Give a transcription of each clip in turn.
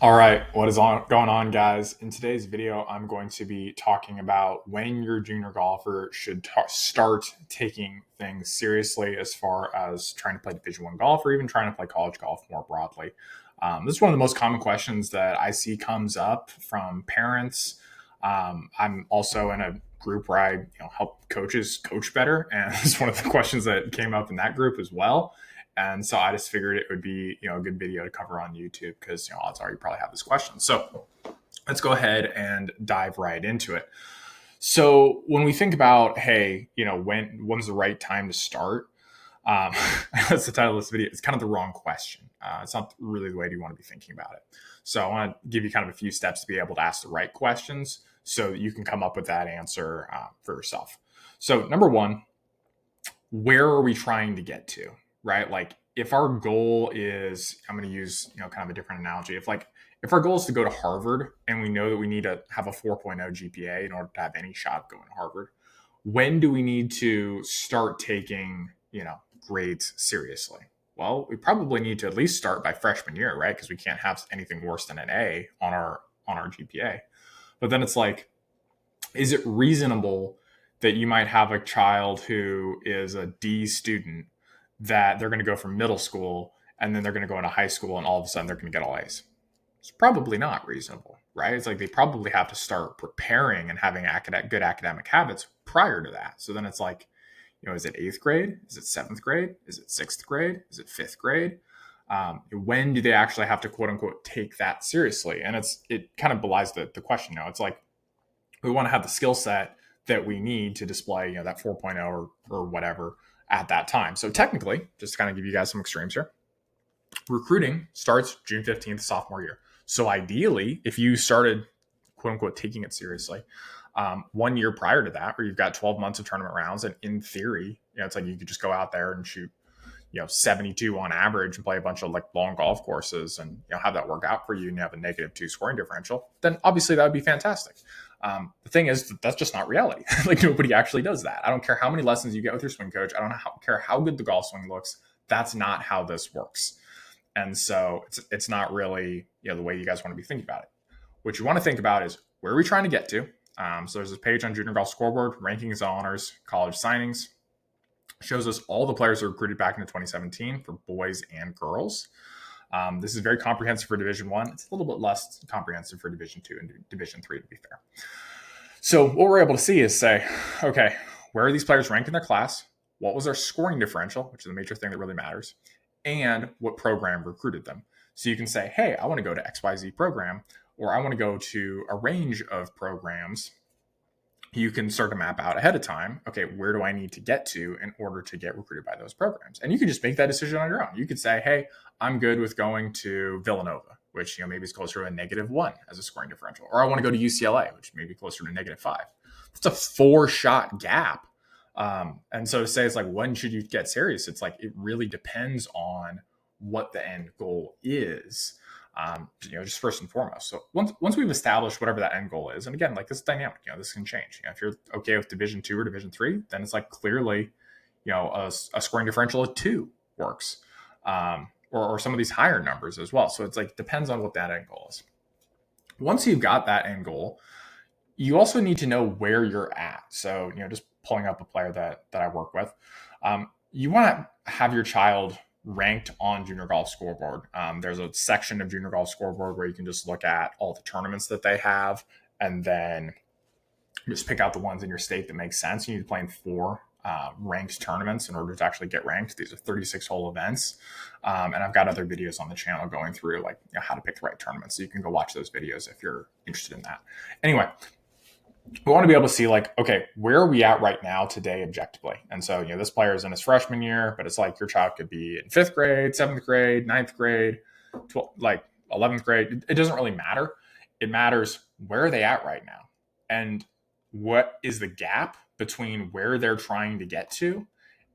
All right, what is going on, guys? In today's video, I'm going to be talking about when your junior golfer should start taking things seriously as far as trying to play Division One golf or even trying to play college golf more broadly. This is one of the most common questions that I see comes up from parents. I'm also in a group where I help coaches coach better, and it's one of the questions that came up in that group as well. And so I just figured it would be, a good video to cover on YouTube because, odds are you probably have this question. So let's go ahead and dive right into it. So when we think about, hey, when's the right time to start? Um, that's the title of this video. It's kind of the wrong question. It's not really the way you want to be thinking about it. So I want to give you kind of a few steps to be able to ask the right questions so that you can come up with that answer for yourself. So number one, where are we trying to get to? Right? Like if our goal is, I'm going to use, kind of a different analogy. If our goal is to go to Harvard and we know that we need to have a 4.0 GPA in order to have any shot going to Harvard, when do we need to start taking, grades seriously? Well, we probably need to at least start by freshman year, right? Because we can't have anything worse than an A on our GPA. But then it's like, is it reasonable that you might have a child who is a D student that they're going to go from middle school and then they're going to go into high school and all of a sudden they're going to get all A's? It's probably not reasonable, right? It's like they probably have to start preparing and having good academic habits prior to that. So then it's like, is it eighth grade? Is it seventh grade? Is it sixth grade? Is it fifth grade? When do they actually have to quote unquote take that seriously? And it kind of belies the question. It's like we want to have the skill set that we need to display, that 4.0 or whatever at that time. So technically, just to kind of give you guys some extremes here, recruiting starts June 15th, sophomore year. So ideally, if you started, quote unquote, taking it seriously 1 year prior to that, where you've got 12 months of tournament rounds, and in theory, it's like you could just go out there and shoot 72 on average and play a bunch of like long golf courses and have that work out for you and you have a -2 scoring differential, then obviously that would be fantastic. The thing is that's just not reality. Like nobody actually does that. I don't care how many lessons you get with your swing coach. I don't care how good the golf swing looks. That's not how this works. And so it's not really the way you guys want to be thinking about it. What you want to think about is where are we trying to get to? So there's a page on Junior Golf Scoreboard, rankings, honors, college signings. Shows us all the players that were recruited back into 2017 for boys and girls. This is very comprehensive for Division One. It's a little bit less comprehensive for Division Two and Division Three, to be fair. So what we're able to see is say, okay, where are these players ranked in their class? What was their scoring differential, which is a major thing that really matters, and what program recruited them. So you can say, hey, I want to go to XYZ program, or I want to go to a range of programs. You can start to map out ahead of time, okay, where do I need to get to in order to get recruited by those programs? And you can just make that decision on your own. You could say, hey, I'm good with going to Villanova, which maybe is closer to a -1 as a scoring differential. Or I want to go to UCLA, which may be closer to -5. It's a 4-shot gap. And so to say it's like, when should you get serious? It's like, it really depends on what the end goal is. Just first and foremost. So once we've established whatever that end goal is, and again, like this is dynamic, this can change. If you're okay with Division 2 or Division 3, then it's like clearly, a scoring differential of 2 works, or some of these higher numbers as well. So it's like depends on what that end goal is. Once you've got that end goal, you also need to know where you're at. So just pulling up a player that I work with, you want to have your child ranked on Junior Golf Scoreboard. There's a section of Junior Golf Scoreboard where you can just look at all the tournaments that they have and then just pick out the ones in your state that make sense. You need to play in 4 ranked tournaments in order to actually get ranked. These are 36-hole events. And I've got other videos on the channel going through like how to pick the right tournaments. So you can go watch those videos if you're interested in that. Anyway, we want to be able to see like, okay, where are we at right now today objectively? And so, this player is in his freshman year, but it's like your child could be in 5th grade, 7th grade, 9th grade, 11th grade. It doesn't really matter. It matters where are they at right now? And what is the gap between where they're trying to get to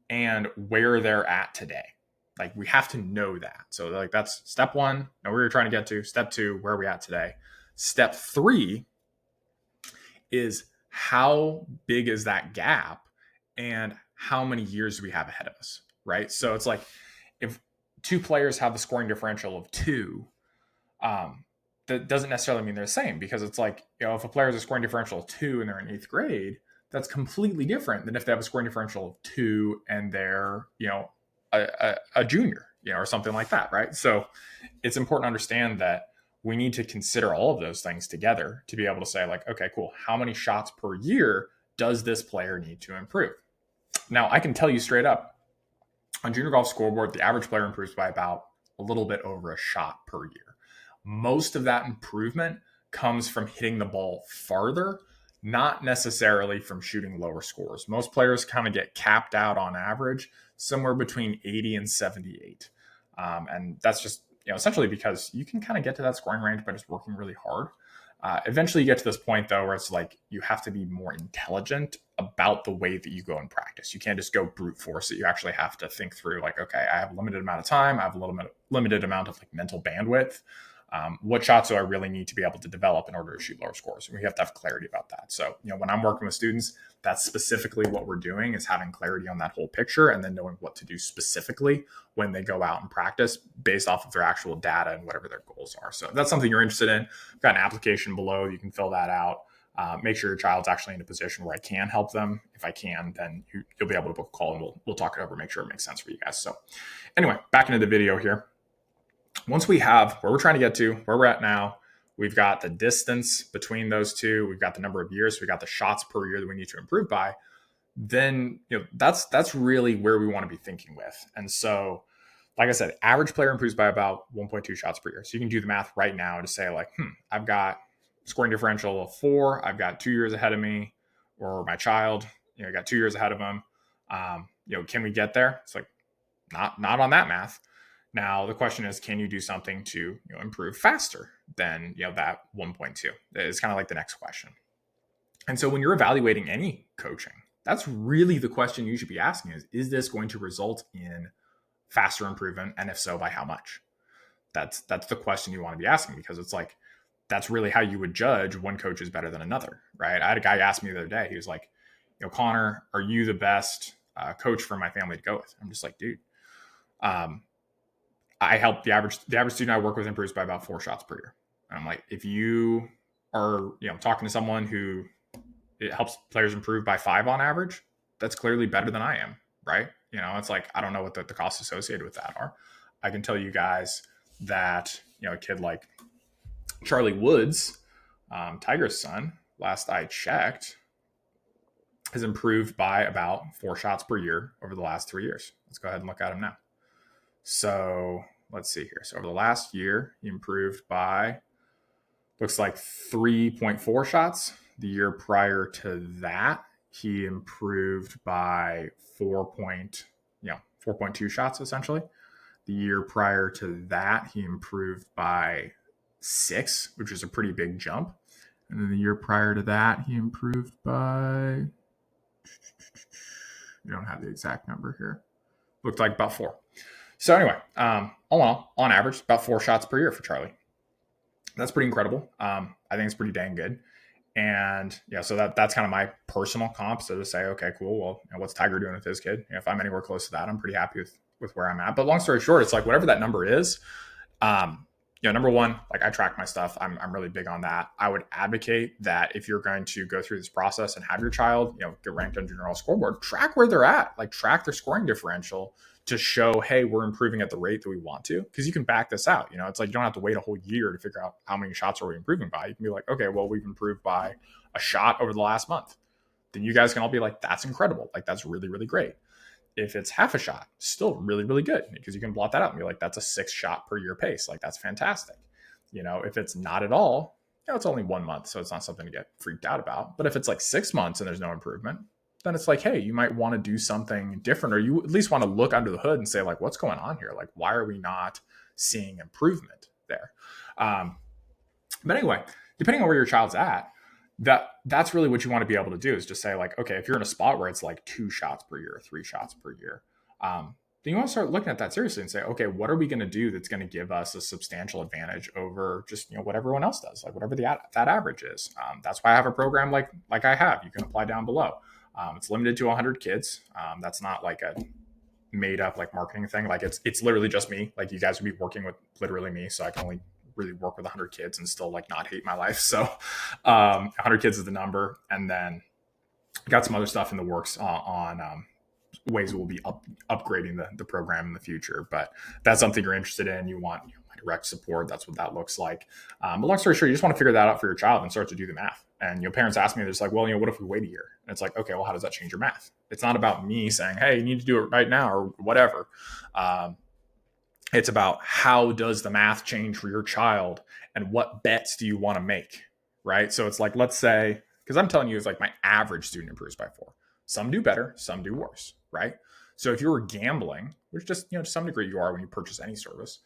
and where they're at today? Like we have to know that. So like that's step 1, know where you're trying to get to. Step 2, where are we at today? Step 3 is how big is that gap and how many years do we have ahead of us, right? So it's like if 2 players have a scoring differential of 2, that doesn't necessarily mean they're the same, because it's like, if a player has a scoring differential of 2 and they're in 8th grade, that's completely different than if they have a scoring differential of 2 and they're, a junior, or something like that, right? So it's important to understand that we need to consider all of those things together to be able to say, like, okay, cool, how many shots per year does this player need to improve? Now, I can tell you straight up, on Junior Golf Scoreboard, the average player improves by about a little bit over a shot per year. Most of that improvement comes from hitting the ball farther, not necessarily from shooting lower scores. Most players kind of get capped out on average somewhere between 80 and 78. And that's just, essentially because you can kind of get to that scoring range by just working really hard. Eventually you get to this point, though, where it's like you have to be more intelligent about the way that you go and practice. You can't just go brute force it. You actually have to think through, like, okay, I have a limited amount of time. I have a limited amount of like mental bandwidth. What shots do I really need to be able to develop in order to shoot lower scores? And we have to have clarity about that. So, when I'm working with students, that's specifically what we're doing, is having clarity on that whole picture and then knowing what to do specifically when they go out and practice based off of their actual data and whatever their goals are. So if that's something you're interested in, I've got an application below. You can fill that out. Make sure your child's actually in a position where I can help them. If I can, then you'll be able to book a call and we'll talk it over, make sure it makes sense for you guys. So anyway, back into the video here. Once we have where we're trying to get to, where we're at now, we've got the distance between those two, we've got the number of years, we've got the shots per year that we need to improve by, then that's really where we want to be thinking with. And so, like I said, average player improves by about 1.2 shots per year. So you can do the math right now to say, like, I've got scoring differential of 4, I've got 2 years ahead of me, or my child, I got 2 years ahead of them. Can we get there? It's like, not on that math. Now, the question is, can you do something to improve faster than that 1.2? It's kind of like the next question. And so when you're evaluating any coaching, that's really the question you should be asking is this going to result in faster improvement? And if so, by how much? That's the question you want to be asking, because it's like, that's really how you would judge one coach is better than another, right? I had a guy ask me the other day, he was like, Connor, are you the best coach for my family to go with? I'm just like, dude, I help the average student I work with improves by about 4 shots per year. And I'm like, if you are, talking to someone who it helps players improve by 5 on average, that's clearly better than I am, right? It's like, I don't know what the costs associated with that are. I can tell you guys that, a kid like Charlie Woods, Tiger's son, last I checked, has improved by about 4 shots per year over the last 3 years. Let's go ahead and look at him now. So let's see here. So over the last year, he improved by, looks like 3.4 shots. The year prior to that, he improved by 4.2 shots, essentially. The year prior to that, he improved by 6, which is a pretty big jump. And then the year prior to that, he improved by, we don't have the exact number here. Looked like about 4. So anyway, all in all, on average, about 4 shots per year for Charlie. That's pretty incredible. I think it's pretty dang good. And so that's kind of my personal comp. So to say, okay, cool. Well, what's Tiger doing with his kid? If I'm anywhere close to that, I'm pretty happy with where I'm at. But long story short, it's like whatever that number is, number one, like I track my stuff. I'm really big on that. I would advocate that if you're going to go through this process and have your child, get ranked on Junior Golf Scoreboard, track where they're at, like track their scoring differential to show, hey, we're improving at the rate that we want to, because you can back this out. It's like you don't have to wait a whole year to figure out how many shots are we improving by. You can be like, okay, well, we've improved by a shot over the last month. Then you guys can all be like, that's incredible. Like, that's really, really great. If it's half a shot, still really, really good, because you can blot that out and be like, that's a 6 shot per year pace. Like, that's fantastic. If it's not at all, it's only 1 month, so it's not something to get freaked out about. But if it's like 6 months and there's no improvement, then it's like, hey, you might want to do something different, or you at least want to look under the hood and say, like, what's going on here? Like, why are we not seeing improvement there? But anyway, depending on where your child's at, that's really what you want to be able to do, is just say, like, okay, if you're in a spot where it's like 2 shots per year, 3 shots per year, then you want to start looking at that seriously and say, okay, what are we going to do that's going to give us a substantial advantage over just, what everyone else does, like whatever that average is. That's why I have a program like I have. You can apply down below. It's limited to 100 kids. That's not like a made up like marketing thing. Like it's literally just me. Like, you guys would be working with literally me. So I can only really work with 100 kids and still like not hate my life. So 100 kids is the number. And then got some other stuff in the works on ways we'll be upgrading the program in the future. But if that's something you're interested in, you want my direct support, that's what that looks like. But long story short, you just want to figure that out for your child and start to do the math. And parents ask me, they're just like, well, what if we wait a year? And it's like, okay, well, how does that change your math? It's not about me saying, hey, you need to do it right now or whatever. It's about how does the math change for your child and what bets do you want to make, right? So it's like, let's say, because I'm telling you, it's like my average student improves by 4. Some do better, some do worse, right? So if you were gambling, which just, to some degree you are when you purchase any service,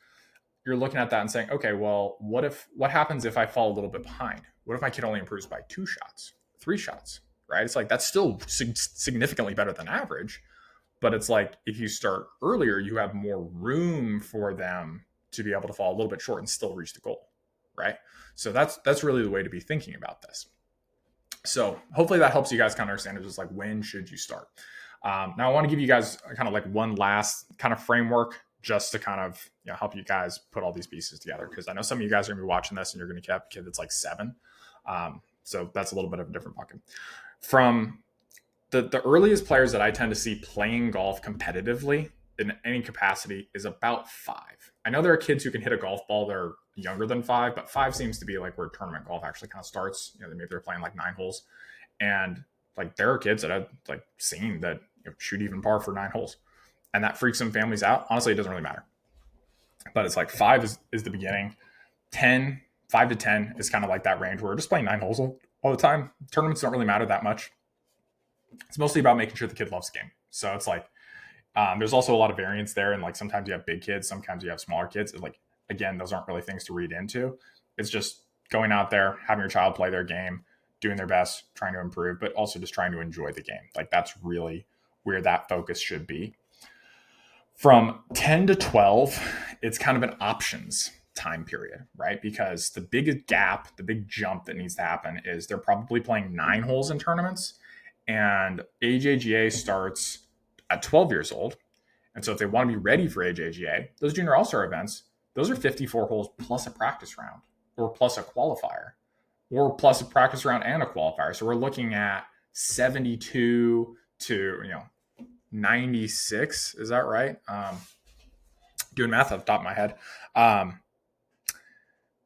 you're looking at that and saying, okay, well, what happens if I fall a little bit behind? What if my kid only improves by 2 shots, 3 shots, right? It's like, that's still significantly better than average. But it's like, if you start earlier, you have more room for them to be able to fall a little bit short and still reach the goal, right? So that's really the way to be thinking about this. So hopefully that helps you guys kind of understand it, just like, when should you start? Now I want to give you guys kind of like one last kind of framework just to kind of help you guys put all these pieces together. Because I know some of you guys are going to be watching this and you're going to have a kid that's like 7. So that's a little bit of a different bucket. From the earliest players that I tend to see playing golf competitively in any capacity is about 5. I know there are kids who can hit a golf ball that are younger than 5, but 5 seems to be like where tournament golf actually kind of starts. Maybe they're playing like 9 holes, and like there are kids that I've like seen that shoot even par for 9 holes, and that freaks some families out. Honestly, it doesn't really matter, but it's like 5 is the beginning. 5 to 10 is kind of like that range where we're just playing 9 holes all the time. Tournaments don't really matter that much. It's mostly about making sure the kid loves the game. So it's like, there's also a lot of variance there. And like, sometimes you have big kids, sometimes you have smaller kids. It's like, again, those aren't really things to read into. It's just going out there, having your child play their game, doing their best, trying to improve, but also just trying to enjoy the game. Like, that's really where that focus should be. From 10 to 12, it's kind of an options time period, right? Because the big gap, the big jump that needs to happen is they're probably playing 9 holes in tournaments. And AJGA starts at 12 years old. And so if they want to be ready for AJGA, those junior all-star events, those are 54 holes plus a practice round or plus a qualifier or plus a practice round and a qualifier. So we're looking at 72 to, 96. Is that right? Doing math off the top of my head.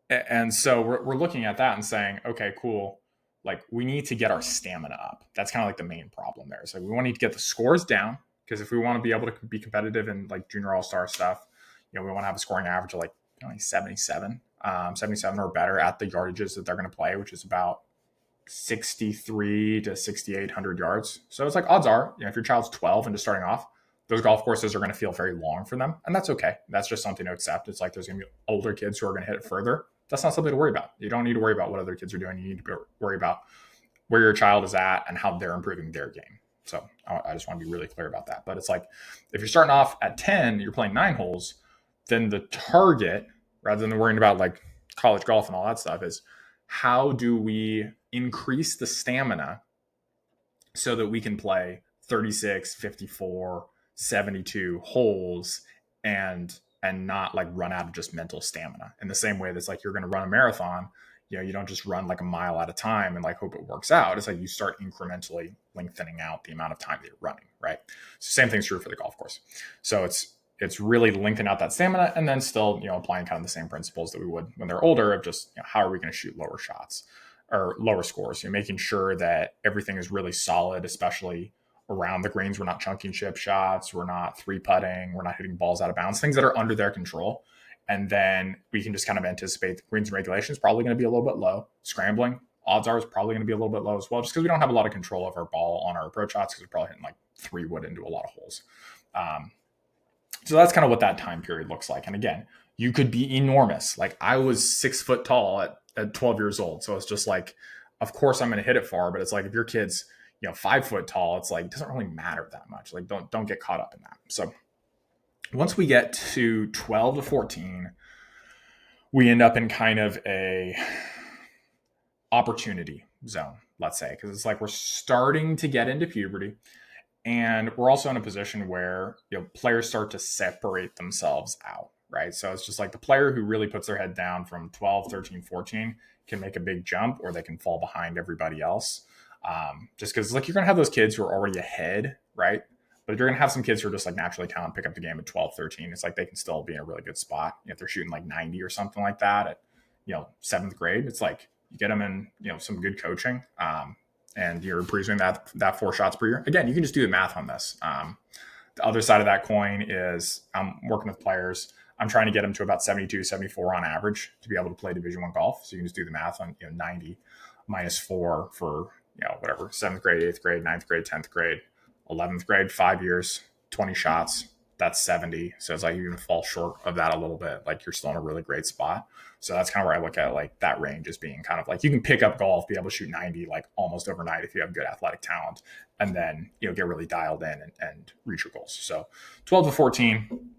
And so we're looking at that and saying, okay, cool. Like, we need to get our stamina up. That's kind of like the main problem there. So we want to get the scores down, because if we want to be able to be competitive in like junior all-star stuff, we want to have a scoring average of like 77 or better at the yardages that they're going to play, which is about 63 to 6,800 yards. So it's like, odds are, if your child's 12 and just starting off, those golf courses are going to feel very long for them. And that's okay. That's just something to accept. It's like, there's going to be older kids who are going to hit it further. That's not something to worry about. You don't need to worry about what other kids are doing. You need to worry about where your child is at and how they're improving their game. So I just want to be really clear about that. But it's like, if you're starting off at 10, you're playing 9 holes, then the target, rather than worrying about like college golf and all that stuff, is how do we increase the stamina so that we can play 36, 54, 72 holes and not like run out of just mental stamina. In the same way that's like, you're going to run a marathon, you don't just run like a mile at a time and like hope it works out. It's like you start incrementally lengthening out the amount of time that you're running, right? So same thing's true for the golf course. So it's really lengthening out that stamina, and then still, applying kind of the same principles that we would when they're older of just, how are we going to shoot lower shots or lower scores? Making sure that everything is really solid, especially around the greens. We're not chunking chip shots. We're not 3-putting. We're not hitting balls out of bounds, things that are under their control. And then we can just kind of anticipate the greens and regulations probably going to be a little bit low. Scrambling, odds are, is probably going to be a little bit low as well, just because we don't have a lot of control of our ball on our approach shots, because we're probably hitting like 3-wood into a lot of holes. So that's kind of what that time period looks like. And again, you could be enormous. Like, I was 6 foot tall at 12 years old. So it's just like, of course I'm going to hit it far, but it's like, if your kid's 5 foot tall, it's like, it doesn't really matter that much. Like, don't get caught up in that. So once we get to 12 to 14, we end up in kind of a opportunity zone, let's say, because it's like we're starting to get into puberty, and we're also in a position where players start to separate themselves out, right? So it's just like the player who really puts their head down from 12, 13, 14 can make a big jump, or they can fall behind everybody else. Just because like you're going to have those kids who are already ahead, right? But you're going to have some kids who are just like naturally talented, pick up the game at 12, 13. It's like they can still be in a really good spot. If they're shooting like 90 or something like that at, seventh grade, it's like you get them in, some good coaching. And you're producing that 4 shots per year. Again, you can just do the math on this. The other side of that coin is I'm working with players. I'm trying to get them to about 72, 74 on average to be able to play Division I golf. So you can just do the math on 90 minus 4 for whatever, 7th grade, 8th grade, 9th grade, 10th grade, 11th grade, 5 years, 20 shots. That's 70. So it's like you even fall short of that a little bit. Like you're still in a really great spot. So that's kind of where I look at like that range as being kind of like you can pick up golf, be able to shoot 90 like almost overnight if you have good athletic talent, and then get really dialed in and reach your goals. So 12 to 14,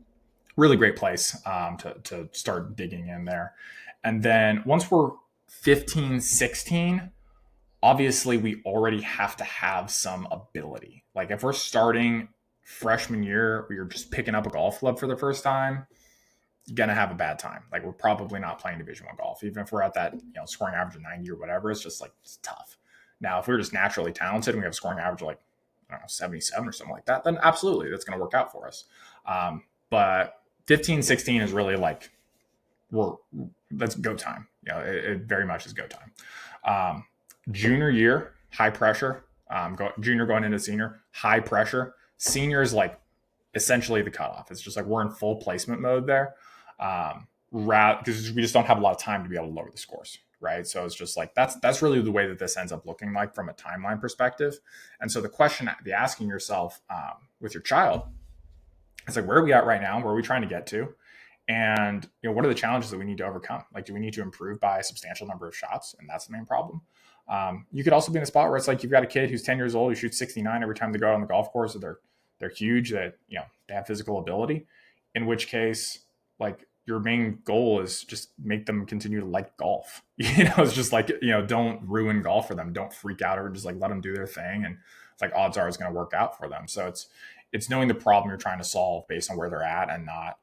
really great place to start digging in there. And then once we're 15, 16, obviously we already have to have some ability. Like if we're starting freshman year, where you're just picking up a golf club for the first time, you're going to have a bad time. Like we're probably not playing Division I golf. Even if we're at that, scoring average of 90 or whatever, it's just like, it's tough. Now, if we're just naturally talented and we have a scoring average of like, 77 or something like that, then absolutely that's going to work out for us. But 15, 16 is really like, that's go time. It very much is go time. Junior year, high pressure. Junior going into senior, high pressure. Senior is like essentially the cutoff. It's just like we're in full placement mode there, because we just don't have a lot of time to be able to lower the scores, right? So it's just like that's really the way that this ends up looking like from a timeline perspective. And so the question to be asking yourself with your child is like, where are we at right now? Where are we trying to get to? And what are the challenges that we need to overcome? Like, do we need to improve by a substantial number of shots? And that's the main problem. You could also be in a spot where it's like you've got a kid who's 10 years old who shoots 69 every time they go out on the golf course. So they're huge, that they have physical ability. In which case, like your main goal is just make them continue to like golf. It's just like don't ruin golf for them. Don't freak out, or just like let them do their thing. And it's like odds are it's going to work out for them. So it's knowing the problem you're trying to solve based on where they're at, and not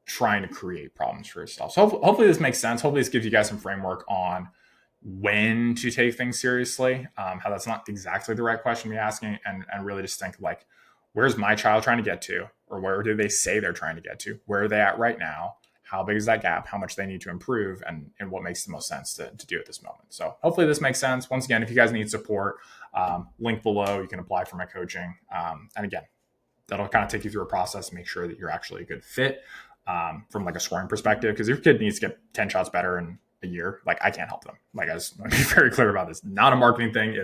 trying to create problems for yourself. So hopefully this makes sense. Hopefully this gives you guys some framework on when to take things seriously, how that's not exactly the right question to be asking, and really just think like, where's my child trying to get to, or where do they say they're trying to get to? Where are they at right now? How big is that gap? How much they need to improve, and what makes the most sense to do at this moment. So hopefully this makes sense. Once again, if you guys need support, link below, you can apply for my coaching. And again, that'll kind of take you through a process, make sure that you're actually a good fit from like a scoring perspective, because your kid needs to get 10 shots better in a year. Like I can't help them. Like I just want to be very clear about this. Not a marketing thing.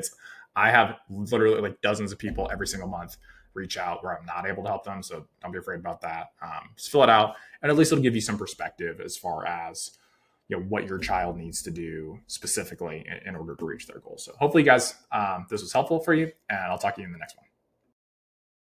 I have literally like dozens of people every single month reach out where I'm not able to help them. So don't be afraid about that. Just fill it out, and at least it'll give you some perspective as far as what your child needs to do specifically in order to reach their goals. So hopefully, guys, this was helpful for you, and I'll talk to you in the next one.